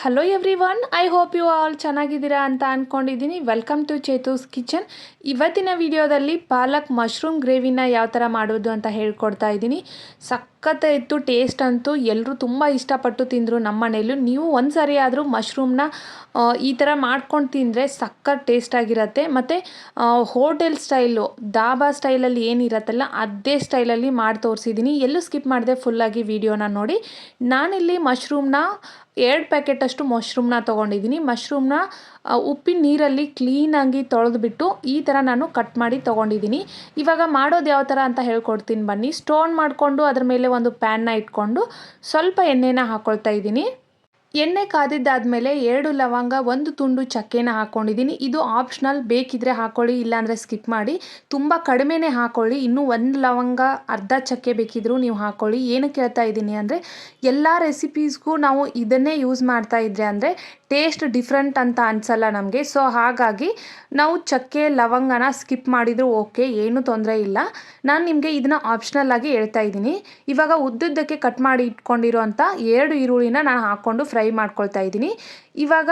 Hello everyone, I hope you all ಚೆನ್ನಾಗಿದ್ದೀರಾ ಅಂತ ಅಂದ್ಕೊಂಡಿದ್ದೀನಿ. Welcome to Chethu's kitchen. ಇವತ್ತಿನ ವಿಡಿಯೋದಲ್ಲಿ ಪಾಲಕ್ ಮಶ್ರೂಮ್ ಗ್ರೇವಿನ ಯಾವ ಥರ ಮಾಡೋದು ಅಂತ ಹೇಳ್ಕೊಡ್ತಾ ಇದ್ದೀನಿ. ಸಖತ್ ಇತ್ತು, ಟೇಸ್ಟ್ ಅಂತೂ ಎಲ್ಲರೂ ತುಂಬ ಇಷ್ಟಪಟ್ಟು ತಿಂದರು ನಮ್ಮ ಮನೇಲಿ. ನೀವು ಒಂದು ಸರಿ ಆದರೂ ಮಶ್ರೂಮ್ನ ಈ ಥರ ಮಾಡ್ಕೊಂಡು ತಿಂದರೆ ಸಖತ್ ಟೇಸ್ಟಾಗಿರುತ್ತೆ. ಮತ್ತು ಹೋಟೆಲ್ ಸ್ಟೈಲು, ದಾಬಾ ಸ್ಟೈಲಲ್ಲಿ ಏನಿರತ್ತಲ್ಲ ಅದೇ ಸ್ಟೈಲಲ್ಲಿ ಮಾಡಿ ತೋರಿಸಿದ್ದೀನಿ. ಎಲ್ಲೂ ಸ್ಕಿಪ್ ಮಾಡಿದೆ, ಫುಲ್ಲಾಗಿ ವಿಡಿಯೋನ ನೋಡಿ. ನಾನಿಲ್ಲಿ ಮಶ್ರೂಮ್ನ 2 ಪ್ಯಾಕೆಟಷ್ಟು ಮಶ್ರೂಮ್ನ ತೊಗೊಂಡಿದ್ದೀನಿ. ಮಶ್ರೂಮ್ನ ಉಪ್ಪಿನ ನೀರಲ್ಲಿ ಕ್ಲೀನಾಗಿ ತೊಳೆದ್ಬಿಟ್ಟು ಈ ಥರ ನಾನು ಕಟ್ ಮಾಡಿ ತೊಗೊಂಡಿದ್ದೀನಿ. ಇವಾಗ ಮಾಡೋದು ಯಾವ ಥರ ಅಂತ ಹೇಳ್ಕೊಡ್ತೀನಿ ಬನ್ನಿ. ಸ್ಟೋನ್ ಮಾಡಿಕೊಂಡು ಅದ್ರ ಮೇಲೆ ಒಂದು ಪ್ಯಾನ್ನ ಇಟ್ಕೊಂಡು ಸ್ವಲ್ಪ ಎಣ್ಣೆನ ಹಾಕ್ಕೊಳ್ತಾ ಇದ್ದೀನಿ. ಎಣ್ಣೆ ಕಾದಿದ್ದಾದಮೇಲೆ 2 ಲವಂಗ, 1 ತುಂಡು ಚಕ್ಕೆನ ಹಾಕ್ಕೊಂಡಿದ್ದೀನಿ. ಇದು ಆಪ್ಷನಲ್, ಬೇಕಿದ್ರೆ ಹಾಕ್ಕೊಳ್ಳಿ, ಇಲ್ಲಾಂದರೆ ಸ್ಕಿಪ್ ಮಾಡಿ. ತುಂಬ ಕಡಿಮೆನೇ ಹಾಕ್ಕೊಳ್ಳಿ. ಇನ್ನೂ 1 ಲವಂಗ, ಅರ್ಧ ಚಕ್ಕೆ ಬೇಕಿದ್ರೂ ನೀವು ಹಾಕ್ಕೊಳ್ಳಿ. ಏನಕ್ಕೆ ಹೇಳ್ತಾ ಇದ್ದೀನಿ ಅಂದರೆ, ಎಲ್ಲ ರೆಸಿಪೀಸ್ಗೂ ನಾವು ಇದನ್ನೇ ಯೂಸ್ ಮಾಡ್ತಾ ಇದ್ರೆ ಅಂದರೆ ಟೇಸ್ಟ್ ಡಿಫ್ರೆಂಟ್ ಅಂತ ಅನಿಸಲ್ಲ ನಮಗೆ. ಸೊ ಹಾಗಾಗಿ ನಾವು ಚಕ್ಕೆ ಲವಂಗನ ಸ್ಕಿಪ್ ಮಾಡಿದರೂ ಓಕೆ, ಏನೂ ತೊಂದರೆ ಇಲ್ಲ. ನಾನು ನಿಮಗೆ ಇದನ್ನು ಆಪ್ಷನಲ್ ಆಗಿ ಹೇಳ್ತಾ ಇದ್ದೀನಿ. ಇವಾಗ ಉದ್ದುದ್ದಕ್ಕೆ ಕಟ್ ಮಾಡಿ ಇಟ್ಕೊಂಡಿರೋ ಅಂಥ 2 ಈರುಳ್ಳಿನ ನಾನು ಹಾಕ್ಕೊಂಡು ಫ್ರೈ ಮಾಡ್ಕೊಳ್ತಾ ಇದ್ದೀನಿ. ಇವಾಗ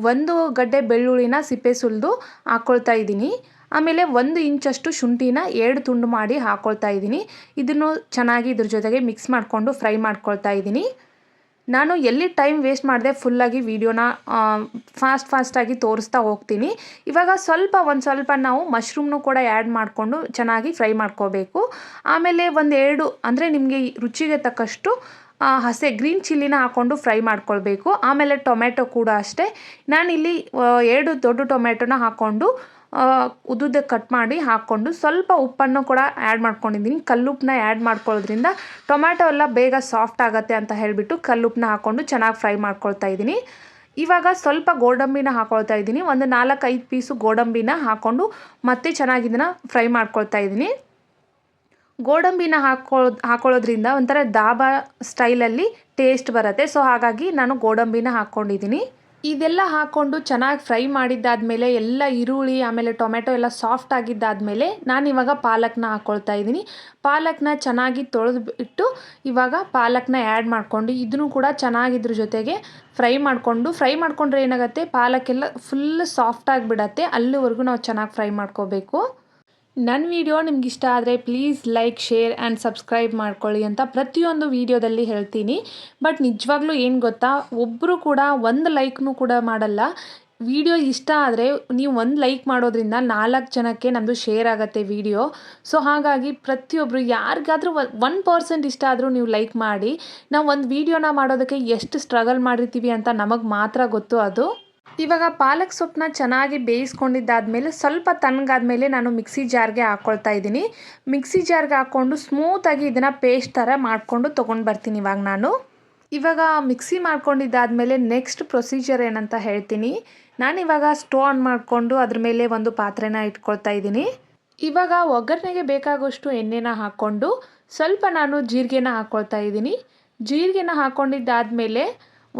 1 ಗಡ್ಡೆ ಬೆಳ್ಳುಳ್ಳಿನ ಸಿಪ್ಪೆ ಸುಲಿದು ಹಾಕ್ಕೊಳ್ತಾ ಇದ್ದೀನಿ. ಆಮೇಲೆ 1 ಇಂಚಷ್ಟು ಶುಂಠಿನ 2 ತುಂಡು ಮಾಡಿ ಹಾಕ್ಕೊಳ್ತಾ ಇದ್ದೀನಿ. ಇದನ್ನು ಚೆನ್ನಾಗಿ ಇದ್ರ ಜೊತೆಗೆ ಮಿಕ್ಸ್ ಮಾಡಿಕೊಂಡು ಫ್ರೈ ಮಾಡ್ಕೊಳ್ತಾ ಇದ್ದೀನಿ. ನಾನು ಎಲ್ಲಿ ಟೈಮ್ ವೇಸ್ಟ್ ಮಾಡಿದೆ, ಫುಲ್ಲಾಗಿ ವೀಡಿಯೋನ ಫಾಸ್ಟಾಗಿ ತೋರಿಸ್ತಾ ಹೋಗ್ತೀನಿ. ಇವಾಗ ಒಂದು ಸ್ವಲ್ಪ ನಾವು ಮಶ್ರೂಮ್ನು ಕೂಡ ಆ್ಯಡ್ ಮಾಡಿಕೊಂಡು ಚೆನ್ನಾಗಿ ಫ್ರೈ ಮಾಡ್ಕೋಬೇಕು. ಆಮೇಲೆ 1-2 ಅಂದರೆ ನಿಮಗೆ ರುಚಿಗೆ ತಕ್ಕಷ್ಟು ಹಸೆ ಗ್ರೀನ್ ಚಿಲ್ಲಿನ ಹಾಕ್ಕೊಂಡು ಫ್ರೈ ಮಾಡ್ಕೊಳ್ಬೇಕು. ಆಮೇಲೆ ಟೊಮೆಟೊ ಕೂಡ ಅಷ್ಟೇ. ನಾನಿಲ್ಲಿ 2 ದೊಡ್ಡ ಟೊಮೆಟೊನ ಹಾಕ್ಕೊಂಡು ಉದ್ದುದ್ದಕ್ಕೆ ಕಟ್ ಮಾಡಿ ಹಾಕ್ಕೊಂಡು ಸ್ವಲ್ಪ ಉಪ್ಪನ್ನು ಕೂಡ ಆ್ಯಡ್ ಮಾಡ್ಕೊಂಡಿದ್ದೀನಿ. ಕಲ್ಲುಪ್ಪನ್ನ ಆ್ಯಡ್ ಮಾಡ್ಕೊಳ್ಳೋದ್ರಿಂದ ಟೊಮ್ಯಾಟೊ ಎಲ್ಲ ಬೇಗ ಸಾಫ್ಟ್ ಆಗುತ್ತೆ ಅಂತ ಹೇಳಿಬಿಟ್ಟು ಕಲ್ಲುಪ್ಪನ್ನ ಹಾಕ್ಕೊಂಡು ಚೆನ್ನಾಗಿ ಫ್ರೈ ಮಾಡ್ಕೊಳ್ತಾ ಇದ್ದೀನಿ. ಇವಾಗ ಸ್ವಲ್ಪ ಗೋಡಂಬಿನ ಹಾಕ್ಕೊಳ್ತಾ ಇದ್ದೀನಿ. ಒಂದು 4-5 ಪೀಸು ಗೋಡಂಬಿನ ಹಾಕ್ಕೊಂಡು ಮತ್ತೆ ಚೆನ್ನಾಗಿ ಇದನ್ನು ಫ್ರೈ ಮಾಡ್ಕೊಳ್ತಾ ಇದ್ದೀನಿ. ಗೋಡಂಬಿನ ಹಾಕ್ಕೊಳ್ಳೋದ್ರಿಂದ ಒಂಥರ ದಾಬಾ ಸ್ಟೈಲಲ್ಲಿ ಟೇಸ್ಟ್ ಬರುತ್ತೆ. ಸೊ ಹಾಗಾಗಿ ನಾನು ಗೋಡಂಬಿನ ಹಾಕ್ಕೊಂಡಿದ್ದೀನಿ. ಇದೆಲ್ಲ ಹಾಕ್ಕೊಂಡು ಚೆನ್ನಾಗಿ ಫ್ರೈ ಮಾಡಿದ್ದಾದಮೇಲೆ ಎಲ್ಲ ಈರುಳ್ಳಿ ಆಮೇಲೆ ಟೊಮೆಟೊ ಎಲ್ಲ ಸಾಫ್ಟ್ ಆಗಿದ್ದಾದಮೇಲೆ ನಾನಿವಾಗ ಪಾಲಕ್ನ ಹಾಕ್ಕೊಳ್ತಾ ಇದ್ದೀನಿ. ಪಾಲಕ್ನ ಚೆನ್ನಾಗಿ ತೊಳೆದ್ಬಿಟ್ಟು ಇವಾಗ ಪಾಲಕ್ನ ಆ್ಯಡ್ ಮಾಡಿಕೊಂಡು ಇದನ್ನು ಕೂಡ ಚೆನ್ನಾಗಿ ಇದ್ರ ಜೊತೆಗೆ ಫ್ರೈ ಮಾಡ್ಕೊಂಡ್ರೆ ಏನಾಗುತ್ತೆ, ಪಾಲಕ್ಕೆಲ್ಲ ಫುಲ್ ಸಾಫ್ಟ್ ಆಗಿಬಿಡತ್ತೆ. ಅಲ್ಲಿವರೆಗೂ ನಾವು ಚೆನ್ನಾಗಿ ಫ್ರೈ ಮಾಡ್ಕೋಬೇಕು. ನನ್ನ ವಿಡಿಯೋ ನಿಮ್ಗೆ ಇಷ್ಟ ಆದರೆ please like, share and subscribe ಮಾಡ್ಕೊಳ್ಳಿ ಅಂತ ಪ್ರತಿಯೊಂದು ವಿಡಿಯೋದಲ್ಲಿ ಹೇಳ್ತೀನಿ. ಬಟ್ ನಿಜವಾಗ್ಲೂ ಏನು ಗೊತ್ತಾ, ಒಬ್ಬರು ಕೂಡ 1 ಲೈಕ್ನೂ ಕೂಡ ಮಾಡಲ್ಲ. ವಿಡಿಯೋ ಇಷ್ಟ ಆದರೆ ನೀವು 1 ಲೈಕ್ ಮಾಡೋದ್ರಿಂದ 4 ಜನಕ್ಕೆ ನಮ್ಮದು ಶೇರ್ ಆಗುತ್ತೆ ವಿಡಿಯೋ. ಸೊ ಹಾಗಾಗಿ ಪ್ರತಿಯೊಬ್ಬರು ಯಾರಿಗಾದರೂ 1% ಇಷ್ಟ ಆದರೂ ನೀವು ಲೈಕ್ ಮಾಡಿ. ನಾವು ಒಂದು ವಿಡಿಯೋನ ಮಾಡೋದಕ್ಕೆ ಎಷ್ಟು ಸ್ಟ್ರಗಲ್ ಮಾಡಿರ್ತೀವಿ ಅಂತ ನಮಗೆ ಮಾತ್ರ ಗೊತ್ತು ಅದು. ಇವಾಗ ಪಾಲಕ್ ಸೊಪ್ಪನ್ನ ಚೆನ್ನಾಗಿ ಬೇಯಿಸ್ಕೊಂಡಿದ್ದಾದಮೇಲೆ ಸ್ವಲ್ಪ ತಣ್ಣಗಾದ್ಮೇಲೆ ನಾನು ಮಿಕ್ಸಿ ಜಾರ್ಗೆ ಹಾಕ್ಕೊಳ್ತಾ ಇದ್ದೀನಿ. ಮಿಕ್ಸಿ ಜಾರ್ಗೆ ಹಾಕ್ಕೊಂಡು ಸ್ಮೂತಾಗಿ ಇದನ್ನು ಪೇಸ್ಟ್ ಥರ ಮಾಡಿಕೊಂಡು ತೊಗೊಂಡು ಬರ್ತೀನಿ. ಇವಾಗ ಮಿಕ್ಸಿ ಮಾಡ್ಕೊಂಡಿದ್ದಾದಮೇಲೆ ನೆಕ್ಸ್ಟ್ ಪ್ರೊಸೀಜರ್ ಏನಂತ ಹೇಳ್ತೀನಿ. ನಾನಿವಾಗ ಸ್ಟವ್ ಆನ್ ಮಾಡಿಕೊಂಡು ಅದ್ರ ಮೇಲೆ ಒಂದು ಪಾತ್ರೆನ ಇಟ್ಕೊಳ್ತಾ ಇದ್ದೀನಿ. ಇವಾಗ ಒಗ್ಗರಣೆಗೆ ಬೇಕಾಗೋಷ್ಟು ಎಣ್ಣೆನ ಹಾಕ್ಕೊಂಡು ಸ್ವಲ್ಪ ನಾನು ಜೀರಿಗೆನ ಹಾಕ್ಕೊಳ್ತಾ ಇದ್ದೀನಿ. ಜೀರಿಗೆನ ಹಾಕ್ಕೊಂಡಿದ್ದಾದಮೇಲೆ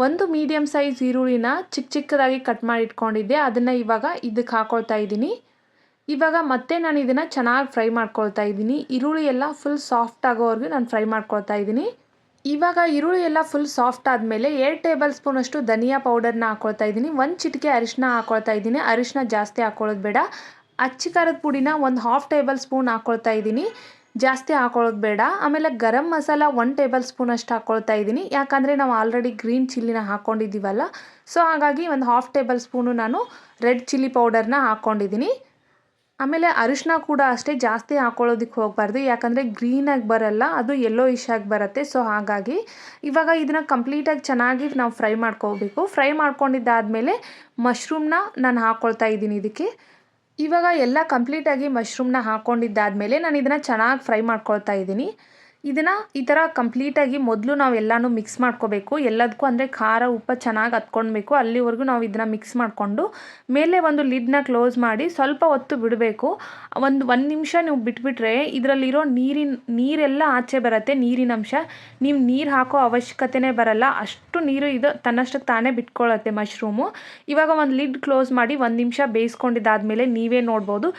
1 ಮೀಡಿಯಮ್ ಸೈಜ್ ಈರುಳ್ಳಿನ ಚಿಕ್ಕದಾಗಿ ಕಟ್ ಮಾಡಿ ಇಟ್ಕೊಂಡಿದ್ದೆ, ಅದನ್ನು ಇವಾಗ ಇದಕ್ಕೆ ಹಾಕ್ಕೊಳ್ತಾ ಇದ್ದೀನಿ. ಇವಾಗ ಮತ್ತೆ ನಾನು ಇದನ್ನು ಚೆನ್ನಾಗಿ ಫ್ರೈ ಮಾಡ್ಕೊಳ್ತಾ ಇದ್ದೀನಿ. ಈರುಳ್ಳಿ ಎಲ್ಲ ಫುಲ್ ಸಾಫ್ಟ್ ಆಗೋವರೆಗೂ ನಾನು ಫ್ರೈ ಮಾಡ್ಕೊಳ್ತಾ ಇದ್ದೀನಿ. ಇವಾಗ ಈರುಳ್ಳಿ ಎಲ್ಲ ಫುಲ್ ಸಾಫ್ಟ್ ಆದಮೇಲೆ 2 ಟೇಬಲ್ ಸ್ಪೂನಷ್ಟು ಧನಿಯಾ ಪೌಡರ್ನ ಹಾಕ್ಕೊಳ್ತಾ ಇದ್ದೀನಿ. 1 ಚಿಟಿಕೆ ಅರಿಶಿನ ಹಾಕ್ಕೊಳ್ತಾ ಇದ್ದೀನಿ. ಅರಿಶಿನ ಜಾಸ್ತಿ ಹಾಕ್ಕೊಳ್ಳೋದು ಬೇಡ. ಅಚ್ಚ ಖಾರದ ಪುಡಿನ 1/2 ಟೇಬಲ್ ಸ್ಪೂನ್ ಹಾಕ್ಕೊಳ್ತಾ ಇದ್ದೀನಿ, ಜಾಸ್ತಿ ಹಾಕ್ಕೊಳ್ಳೋದು ಬೇಡ. ಆಮೇಲೆ ಗರಂ ಮಸಾಲ 1 ಟೇಬಲ್ ಸ್ಪೂನಷ್ಟು ಹಾಕ್ಕೊಳ್ತಾ ಇದ್ದೀನಿ, ಯಾಕಂದರೆ ನಾವು ಆಲ್ರೆಡಿ ಗ್ರೀನ್ ಚಿಲ್ಲಿನ ಹಾಕ್ಕೊಂಡಿದ್ದೀವಲ್ಲ. ಸೊ ಹಾಗಾಗಿ 1/2 ಟೇಬಲ್ ಸ್ಪೂನು ನಾನು ರೆಡ್ ಚಿಲ್ಲಿ ಪೌಡರ್ನ ಹಾಕ್ಕೊಂಡಿದ್ದೀನಿ. ಆಮೇಲೆ ಅರಿಶಿನ ಕೂಡ ಅಷ್ಟೇ ಜಾಸ್ತಿ ಹಾಕ್ಕೊಳ್ಳೋದಕ್ಕೆ ಹೋಗಬಾರ್ದು, ಯಾಕಂದರೆ ಗ್ರೀನಾಗಿ ಬರಲ್ಲ, ಅದು ಯೆಲ್ಲೋಯಿಶ್ ಆಗಿ ಬರುತ್ತೆ. ಸೊ ಹಾಗಾಗಿ ಇವಾಗ ಇದನ್ನು ಕಂಪ್ಲೀಟಾಗಿ ಚೆನ್ನಾಗಿ ನಾವು ಫ್ರೈ ಮಾಡ್ಕೋಬೇಕು. ಫ್ರೈ ಮಾಡ್ಕೊಂಡಿದ್ದಾದಮೇಲೆ ಮಶ್ರೂಮ್ನ ನಾನು ಹಾಕ್ಕೊಳ್ತಾ ಇದ್ದೀನಿ ಇದಕ್ಕೆ. ಇವಾಗ ಎಲ್ಲ ಕಂಪ್ಲೀಟಾಗಿ ಮಶ್ರೂಮ್ನ ಹಾಕ್ಕೊಂಡಿದ್ದಾದಮೇಲೆ ನಾನು ಇದನ್ನು ಚೆನ್ನಾಗಿ ಫ್ರೈ ಮಾಡ್ಕೊಳ್ತಾ ಇದ್ದೀನಿ. ಇದನ್ನು ಈ ಥರ ಕಂಪ್ಲೀಟಾಗಿ ಮೊದಲು ನಾವು ಎಲ್ಲನೂ ಮಿಕ್ಸ್ ಮಾಡ್ಕೋಬೇಕು. ಎಲ್ಲದಕ್ಕೂ ಅಂದರೆ ಖಾರ ಉಪ್ಪು ಚೆನ್ನಾಗಿ ಹತ್ಕೊಳ್ಬೇಕು. ಅಲ್ಲಿವರೆಗೂ ನಾವು ಇದನ್ನು ಮಿಕ್ಸ್ ಮಾಡಿಕೊಂಡು ಮೇಲೆ ಒಂದು ಲಿಡ್ನ ಕ್ಲೋಸ್ ಮಾಡಿ ಸ್ವಲ್ಪ ಹೊತ್ತು ಬಿಡಬೇಕು. 1 ನಿಮಿಷ ನೀವು ಬಿಟ್ಬಿಟ್ರೆ ಇದರಲ್ಲಿರೋ ನೀರೆಲ್ಲ ಆಚೆ ಬರುತ್ತೆ, ನೀರಿನ ಅಂಶ. ನೀವು ನೀರು ಹಾಕೋ ಅವಶ್ಯಕತೆನೇ ಬರಲ್ಲ, ಅಷ್ಟು ನೀರು ಇದು ತನ್ನಷ್ಟಕ್ಕೆ ತಾನೇ ಬಿಟ್ಕೊಳ್ಳುತ್ತೆ ಮಶ್ರೂಮು. ಇವಾಗ ಒಂದು ಲಿಡ್ ಕ್ಲೋಸ್ ಮಾಡಿ 1 ನಿಮಿಷ ಬೇಯಿಸ್ಕೊಂಡಿದ್ದಾದಮೇಲೆ ನೀವೇ ನೋಡ್ಬೋದು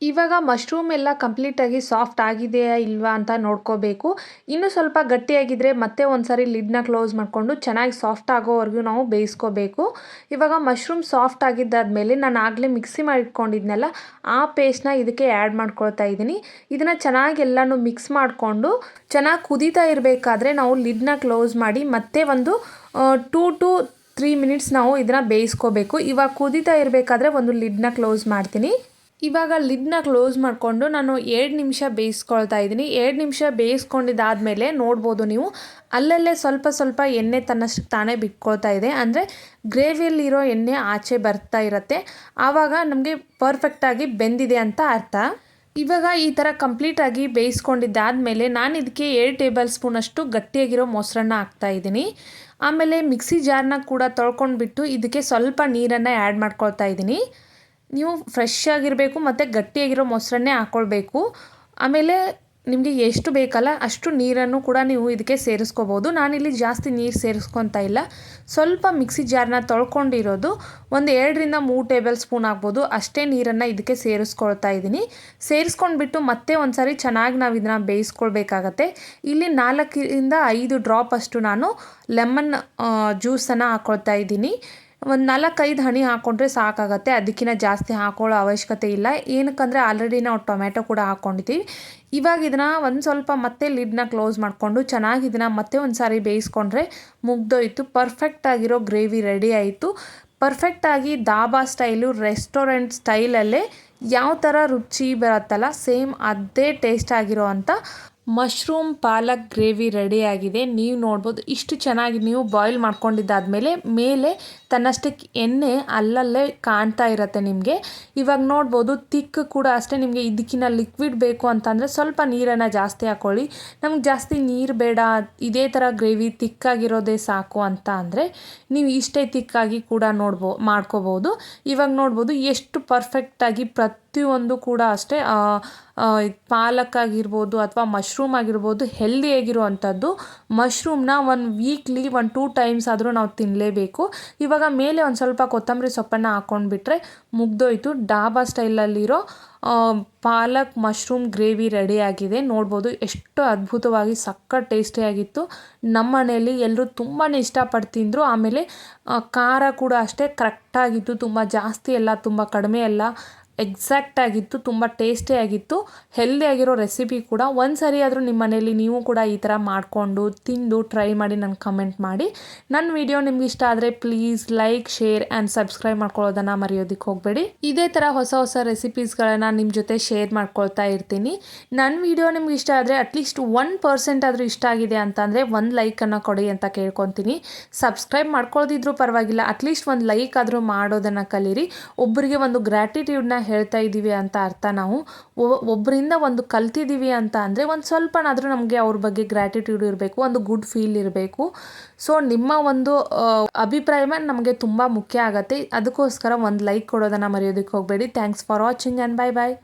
ಇವಾಗ ಮಶ್ರೂಮ್ ಎಲ್ಲ ಕಂಪ್ಲೀಟಾಗಿ ಸಾಫ್ಟ್ ಆಗಿದೆಯಾ ಇಲ್ವಾ ಅಂತ ನೋಡ್ಕೋಬೇಕು. ಇನ್ನೂ ಸ್ವಲ್ಪ ಗಟ್ಟಿಯಾಗಿದ್ದರೆ ಮತ್ತೆ ಒಂದು ಸಾರಿ ಲಿಡ್ನ ಕ್ಲೋಸ್ ಮಾಡಿಕೊಂಡು ಚೆನ್ನಾಗಿ ಸಾಫ್ಟ್ ಆಗೋವರೆಗೂ ನಾವು ಬೇಯಿಸ್ಕೋಬೇಕು. ಇವಾಗ ಮಶ್ರೂಮ್ ಸಾಫ್ಟ್ ಆಗಿದ್ದಾದಮೇಲೆ ನಾನು ಆಗಲೇ ಮಿಕ್ಸಿ ಮಾಡಿ ಇಟ್ಕೊಂಡಿದ್ನಲ್ಲ ಆ ಪೇಸ್ಟ್ನ ಇದಕ್ಕೆ ಆ್ಯಡ್ ಮಾಡ್ಕೊಳ್ತಾ ಇದ್ದೀನಿ. ಇದನ್ನು ಚೆನ್ನಾಗಿ ಎಲ್ಲನೂ ಮಿಕ್ಸ್ ಮಾಡಿಕೊಂಡು ಚೆನ್ನಾಗಿ ಕುದೀತಾ ಇರಬೇಕಾದ್ರೆ ನಾವು ಲಿಡ್ನ ಕ್ಲೋಸ್ ಮಾಡಿ ಮತ್ತೆ ಒಂದು 2 to 3 ಮಿನಿಟ್ಸ್ ನಾವು ಇದನ್ನು ಬೇಯಿಸ್ಕೋಬೇಕು. ಇವಾಗ ಕುದೀತಾ ಇರಬೇಕಾದ್ರೆ ಒಂದು ಲಿಡ್ನ ಕ್ಲೋಸ್ ಮಾಡ್ತೀನಿ. ಇವಾಗ ಲಿಡ್ನ ಕ್ಲೋಸ್ ಮಾಡಿಕೊಂಡು ನಾನು 2 ನಿಮಿಷ ಬೇಯಿಸ್ಕೊಳ್ತಾ ಇದ್ದೀನಿ. 2 ನಿಮಿಷ ಬೇಯಿಸ್ಕೊಂಡಿದ್ದಾದಮೇಲೆ ನೋಡ್ಬೋದು ನೀವು ಅಲ್ಲಲ್ಲೇ ಸ್ವಲ್ಪ ಸ್ವಲ್ಪ ಎಣ್ಣೆ ತನ್ನಷ್ಟು ತಾನೇ ಬಿಟ್ಕೊಳ್ತಾ ಇದೆ. ಅಂದರೆ ಗ್ರೇವಿಯಲ್ಲಿರೋ ಎಣ್ಣೆ ಆಚೆ ಬರ್ತಾ ಇರುತ್ತೆ. ಆವಾಗ ನಮಗೆ ಪರ್ಫೆಕ್ಟಾಗಿ ಬೆಂದಿದೆ ಅಂತ ಅರ್ಥ. ಇವಾಗ ಈ ಥರ ಕಂಪ್ಲೀಟಾಗಿ ಬೇಯಿಸ್ಕೊಂಡಿದ್ದಾದಮೇಲೆ ನಾನು ಇದಕ್ಕೆ 2 ಟೇಬಲ್ ಸ್ಪೂನಷ್ಟು ಗಟ್ಟಿಯಾಗಿರೋ ಮೊಸರನ್ನ ಹಾಕ್ತಾಯಿದ್ದೀನಿ. ಆಮೇಲೆ ಮಿಕ್ಸಿ ಜಾರ್ನ ಕೂಡ ತೊಳ್ಕೊಂಡ್ಬಿಟ್ಟು ಇದಕ್ಕೆ ಸ್ವಲ್ಪ ನೀರನ್ನು ಆ್ಯಡ್ ಮಾಡ್ಕೊಳ್ತಾ ಇದ್ದೀನಿ. ನೀವು ಫ್ರೆಶ್ ಆಗಿರಬೇಕು ಮತ್ತು ಗಟ್ಟಿಯಾಗಿರೋ ಮೊಸರನ್ನೇ ಹಾಕ್ಕೊಳ್ಬೇಕು. ಆಮೇಲೆ ನಿಮಗೆ ಎಷ್ಟು ಬೇಕಲ್ಲ ಅಷ್ಟು ನೀರನ್ನು ಕೂಡ ನೀವು ಇದಕ್ಕೆ ಸೇರಿಸ್ಕೋಬೋದು. ನಾನಿಲ್ಲಿ ಜಾಸ್ತಿ ನೀರು ಸೇರಿಸ್ಕೊತಾ ಇಲ್ಲ. ಸ್ವಲ್ಪ ಮಿಕ್ಸಿ ಜಾರ್ನ ತೊಳ್ಕೊಂಡಿರೋದು ಒಂದು 2ರಿಂದ 3 ಟೇಬಲ್ ಸ್ಪೂನ್ ಆಗ್ಬೋದು ಅಷ್ಟೇ ನೀರನ್ನು ಇದಕ್ಕೆ ಸೇರಿಸ್ಕೊಳ್ತಾ ಇದ್ದೀನಿ. ಸೇರಿಸ್ಕೊಂಡ್ಬಿಟ್ಟು ಮತ್ತೆ ಒಂದು ಸಾರಿ ಚೆನ್ನಾಗಿ ನಾವು ಇದನ್ನು ಬೇಯಿಸ್ಕೊಳ್ಬೇಕಾಗತ್ತೆ. ಇಲ್ಲಿ 4ರಿಂದ 5 ಡ್ರಾಪ್ ಅಷ್ಟು ನಾನು ಲೆಮನ್ ಜ್ಯೂಸನ್ನು ಹಾಕ್ಕೊಳ್ತಾ ಇದ್ದೀನಿ. ಒಂದು 4-5 ಹನಿ ಹಾಕ್ಕೊಂಡ್ರೆ ಸಾಕಾಗತ್ತೆ. ಅದಕ್ಕಿಂತ ಜಾಸ್ತಿ ಹಾಕೊಳ್ಳೋ ಅವಶ್ಯಕತೆ ಇಲ್ಲ. ಏನಕ್ಕಂದರೆ ಆಲ್ರೆಡಿ ನಾವು ಟೊಮೆಟೊ ಕೂಡ ಹಾಕ್ಕೊಂಡಿದ್ದೀವಿ. ಇವಾಗ ಇದನ್ನು ಒಂದು ಸ್ವಲ್ಪ ಮತ್ತೆ ಲಿಡ್ನ ಕ್ಲೋಸ್ ಮಾಡಿಕೊಂಡು ಚೆನ್ನಾಗಿ ಇದನ್ನು ಮತ್ತೆ ಒಂದು ಸಾರಿ ಬೇಯಿಸ್ಕೊಂಡ್ರೆ ಮುಗ್ದೋಯ್ತು. ಪರ್ಫೆಕ್ಟಾಗಿರೋ ಗ್ರೇವಿ ರೆಡಿ ಆಯಿತು. ಪರ್ಫೆಕ್ಟಾಗಿ ಧಾಬಾ ಸ್ಟೈಲು ರೆಸ್ಟೋರೆಂಟ್ ಸ್ಟೈಲಲ್ಲೇ ಯಾವ ಥರ ರುಚಿ ಬರುತ್ತಲ್ಲ ಸೇಮ್ ಅದೇ ಟೇಸ್ಟ್ ಆಗಿರೋ ಅಂಥ ಮಶ್ರೂಮ್ ಪಾಲಕ್ ಗ್ರೇವಿ ರೆಡಿಯಾಗಿದೆ. ನೀವು ನೋಡ್ಬೋದು ಇಷ್ಟು ಚೆನ್ನಾಗಿ ನೀವು ಬಾಯ್ಲ್ ಮಾಡ್ಕೊಂಡಿದ್ದಾದಮೇಲೆ ಮೇಲೆ ತನ್ನಷ್ಟಕ್ಕೆ ಎಣ್ಣೆ ಅಲ್ಲಲ್ಲೇ ಕಾಣ್ತಾ ಇರುತ್ತೆ ನಿಮಗೆ. ಇವಾಗ ನೋಡ್ಬೋದು ತಿಕ್ ಕೂಡ ಅಷ್ಟೇ. ನಿಮಗೆ ಇದಕ್ಕಿಂತ ಲಿಕ್ವಿಡ್ ಬೇಕು ಅಂತಂದರೆ ಸ್ವಲ್ಪ ನೀರನ್ನು ಜಾಸ್ತಿ ಹಾಕ್ಕೊಳ್ಳಿ. ನಮ್ಗೆ ಜಾಸ್ತಿ ನೀರು ಬೇಡ, ಇದೇ ಥರ ಗ್ರೇವಿ ತಿಕ್ಕಾಗಿರೋದೇ ಸಾಕು ಅಂತ ಅಂದರೆ ನೀವು ಇಷ್ಟೇ ತಿಕ್ಕಾಗಿ ಕೂಡ ಮಾಡ್ಕೋಬೋದು. ಇವಾಗ ನೋಡ್ಬೋದು ಎಷ್ಟು ಪರ್ಫೆಕ್ಟಾಗಿ ಪ್ರತಿಯೊಂದು ಕೂಡ ಅಷ್ಟೇ ಪಾಲಕ್ ಆಗಿರ್ಬೋದು ಅಥವಾ ಮಶ್ರೂಮ್ ಆಗಿರ್ಬೋದು ಹೆಲ್ದಿಯಾಗಿರುವಂಥದ್ದು. ಮಶ್ರೂಮ್ನ ವೀಕ್ಲಿ 1-2 ಟೈಮ್ಸ್ ಆದರೂ ನಾವು ತಿನ್ನಲೇಬೇಕು. ಇವಾಗ ಮೇಲೆ ಒಂದು ಸ್ವಲ್ಪ ಕೊತ್ತಂಬರಿ ಸೊಪ್ಪನ್ನು ಹಾಕ್ಕೊಂಡ್ಬಿಟ್ರೆ ಮುಗ್ದೋಯ್ತು. ಡಾಬಾ ಸ್ಟೈಲಲ್ಲಿರೋ ಪಾಲಕ್ ಮಶ್ರೂಮ್ ಗ್ರೇವಿ ರೆಡಿಯಾಗಿದೆ. ನೋಡ್ಬೋದು ಎಷ್ಟು ಅದ್ಭುತವಾಗಿ ಸಖತ್ ಟೇಸ್ಟಿಯಾಗಿತ್ತು. ನಮ್ಮ ಮನೆಯಲ್ಲಿ ಎಲ್ಲರೂ ತುಂಬಾ ಇಷ್ಟಪಟ್ಟು ತಿಂದರು. ಆಮೇಲೆ ಖಾರ ಕೂಡ ಅಷ್ಟೇ ಕರೆಕ್ಟಾಗಿತ್ತು. ತುಂಬ ಜಾಸ್ತಿ ಅಲ್ಲ, ತುಂಬ ಕಡಿಮೆ ಅಲ್ಲ, ಎಕ್ಸಾಕ್ಟಾಗಿತ್ತು. ತುಂಬ ಟೇಸ್ಟಿಯಾಗಿತ್ತು. ಹೆಲ್ದಿಯಾಗಿರೋ ರೆಸಿಪಿ ಕೂಡ. ಒಂದು ಸರಿ ಆದರೂ ನಿಮ್ಮ ಮನೇಲಿ ನೀವು ಕೂಡ ಈ ಥರ ಮಾಡಿಕೊಂಡು ತಿಂದು ಟ್ರೈ ಮಾಡಿ ನನಗೆ ಕಮೆಂಟ್ ಮಾಡಿ. ನನ್ನ ವಿಡಿಯೋ ನಿಮ್ಗೆ ಇಷ್ಟ ಆದರೆ please like, share and subscribe ಮಾಡ್ಕೊಳ್ಳೋದನ್ನು ಮರೆಯೋದಕ್ಕೆ ಹೋಗಬೇಡಿ. ಇದೇ ಥರ ಹೊಸ ಹೊಸ ರೆಸಿಪೀಸ್ಗಳನ್ನು ನಿಮ್ಮ ಜೊತೆ ಶೇರ್ ಮಾಡ್ಕೊಳ್ತಾ ಇರ್ತೀನಿ. ನನ್ನ ವಿಡಿಯೋ ನಿಮ್ಗೆ ಇಷ್ಟ ಆದರೆ ಅಟ್ಲೀಸ್ಟ್ 1% ಆದರೂ ಇಷ್ಟ ಆಗಿದೆ ಅಂತಂದರೆ ಒಂದು ಲೈಕನ್ನು ಕೊಡಿ ಅಂತ ಕೇಳ್ಕೊತೀನಿ. ಸಬ್ಸ್ಕ್ರೈಬ್ ಮಾಡ್ಕೊಳ್ಳೋದಿದ್ರೂ ಪರವಾಗಿಲ್ಲ, ಅಟ್ಲೀಸ್ಟ್ ಒಂದು ಲೈಕ್ ಆದರೂ ಮಾಡೋದನ್ನು ಕಲೀರಿ. ಒಬ್ಬರಿಗೆ ಒಂದು ಗ್ರ್ಯಾಟಿಟ್ಯೂಡ್ನ ಹೇಳ್ತಾ ಇದ್ದೀವಿ ಅಂತ ಅರ್ಥ. ನಾವು ಒಬ್ಬರಿಂದ ಒಂದು ಕಲ್ತಿದ್ದೀವಿ ಅಂತ ಅಂದರೆ ಒಂದು ಸ್ವಲ್ಪನಾದರೂ ನಮಗೆ ಅವ್ರ ಬಗ್ಗೆ ಗ್ರ್ಯಾಟಿಟ್ಯೂಡ್ ಇರಬೇಕು, ಒಂದು ಗುಡ್ ಫೀಲ್ ಇರಬೇಕು. ಸೊ ನಿಮ್ಮ ಒಂದು ಅಭಿಪ್ರಾಯ ನಮಗೆ ತುಂಬ ಮುಖ್ಯ ಆಗುತ್ತೆ. ಅದಕ್ಕೋಸ್ಕರ ಒಂದು ಲೈಕ್ ಕೊಡೋದನ್ನು ಮರೆಯೋದಕ್ಕೆ ಹೋಗಬೇಡಿ. Thanks for watching and bye bye.